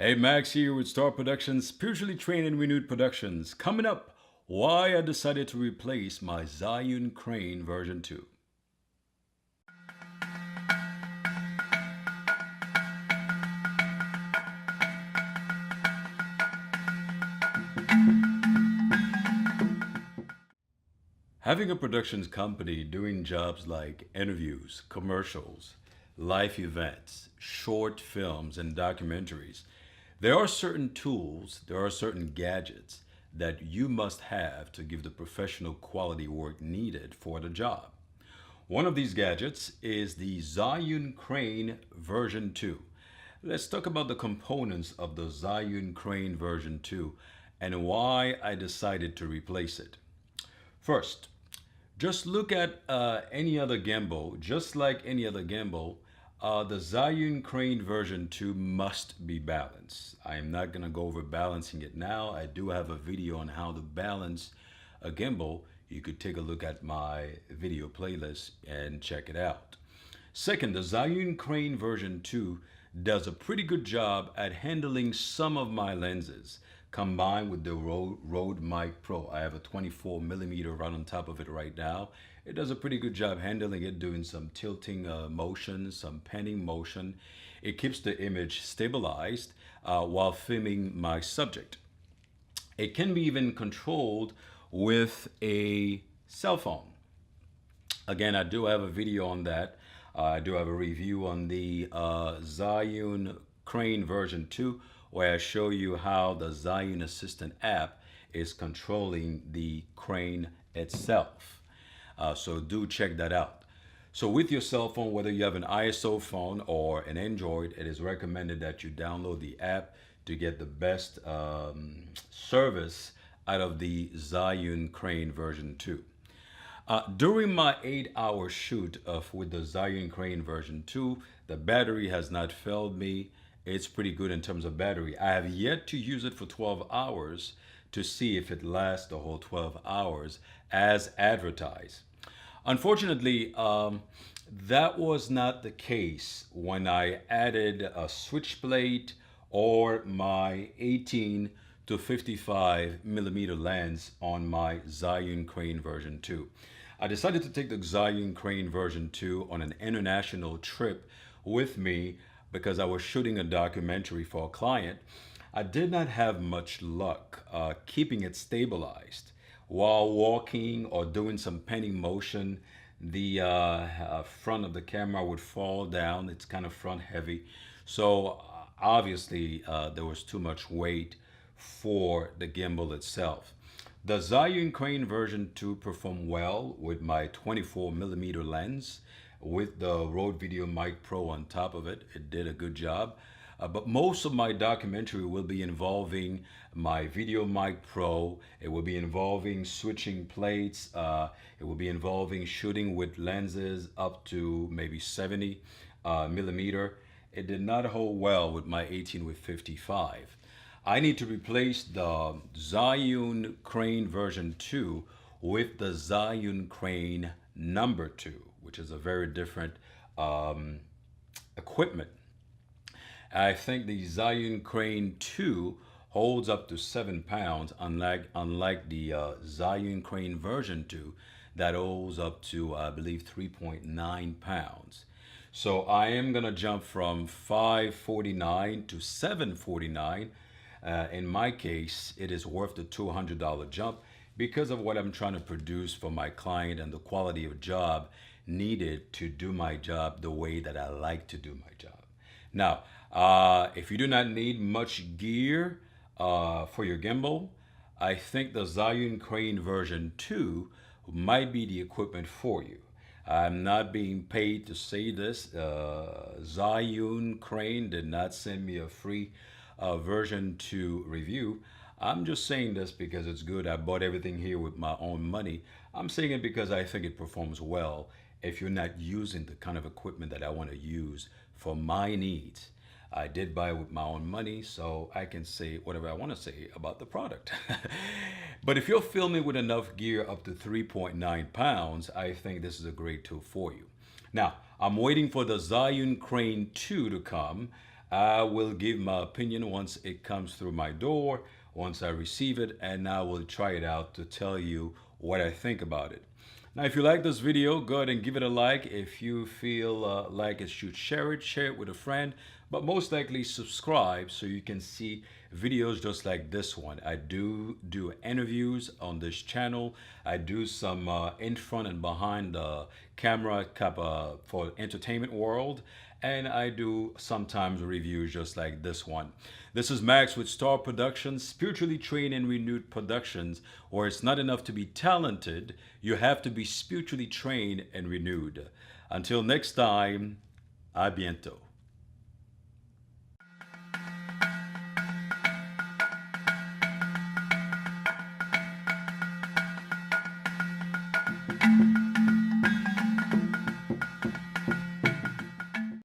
Hey, Max here with Star Productions, Spiritually Trained and Renewed Productions. Coming up, why I decided to replace my Zhiyun Crane version 2. Having a productions company doing jobs like interviews, commercials, live events, short films, and documentaries, there are certain tools, there are certain gadgets that you must have to give the professional quality work needed for the job. One of these gadgets is the Zhiyun Crane version 2. Let's talk about the components of the Zhiyun Crane version 2 and why I decided to replace it. First, just look at any other gimbal. Just like any other gimbal, the Zhiyun Crane version 2 must be balanced. I am not going to go over balancing it now. I do have a video on how to balance a gimbal. You could take a look at my video playlist and check it out. Second, the Zhiyun Crane version 2 does a pretty good job at handling some of my lenses combined with the Rode Mic Pro. I have a 24mm right on top of it right now. It does a pretty good job handling it, doing some tilting motion, some panning motion. It keeps the image stabilized while filming my subject. It can be even controlled with a cell phone. Again, I do have a video on that. I do have a review on the Zhiyun Crane version 2 where I show you how the Zhiyun Assistant app is controlling the crane itself. So do check that out. So with your cell phone, whether you have an ISO phone or an Android, it is recommended that you download the app to get the best service out of the Zhiyun Crane version 2. During my 8-hour shoot with the Zhiyun Crane version 2, the battery has not failed me. It's pretty good in terms of battery. I have yet to use it for 12 hours to see if it lasts the whole 12 hours as advertised. Unfortunately, that was not the case when I added a switch plate or my 18 to 55 millimeter lens on my Zhiyun Crane version 2. I decided to take the Zhiyun Crane version 2 on an international trip with me because I was shooting a documentary for a client. I did not have much luck keeping it stabilized. While walking or doing some panning motion, the front of the camera would fall down. It's kind of front heavy. So obviously there was too much weight for the gimbal itself. The Zhiyun Crane version 2 performed well with my 24mm lens with the Rode Video Mic Pro on top of it. It did a good job. But most of my documentary will be involving my Video Mic Pro. It will be involving switching plates. It will be involving shooting with lenses up to maybe 70 millimeter. It did not hold well with my 18 with 55. I need to replace the Zhiyun Crane version 2 with the Zhiyun Crane number 2, which is a very different equipment. I think the Zhiyun Crane 2 holds up to 7 pounds, unlike the Zhiyun Crane version 2 that holds up to, I believe, 3.9 pounds. So I am gonna jump from 549 to 749. In my case, it is worth the $200 jump because of what I'm trying to produce for my client and the quality of job needed to do my job the way that I like to do my job. Now, if you do not need much gear for your gimbal, I think the Zhiyun Crane version 2 might be the equipment for you. I'm not being paid to say this. Zhiyun Crane did not send me a free version 2 review. I'm just saying this because it's good. I bought everything here with my own money. I'm saying it because I think it performs well if you're not using the kind of equipment that I want to use for my needs. I did buy it with my own money, so I can say whatever I want to say about the product. But if you're filming with enough gear up to 3.9 pounds, I think this is a great tool for you. Now, I'm waiting for the Zhiyun Crane 2 to come. I will give my opinion once it comes through my door, once I receive it, and I will try it out to tell you what I think about it. Now, if you like this video, go ahead and give it a like. If you feel like it, should share it with a friend, but most likely subscribe so you can see videos just like this one. I do interviews on this channel. I do some in front and behind the camera for entertainment world, and I do sometimes reviews just like this one. This is Max with Star Productions, spiritually trained and renewed productions, where it's not enough to be talented, you have to be spiritually trained and renewed. Until next time, a bientôt.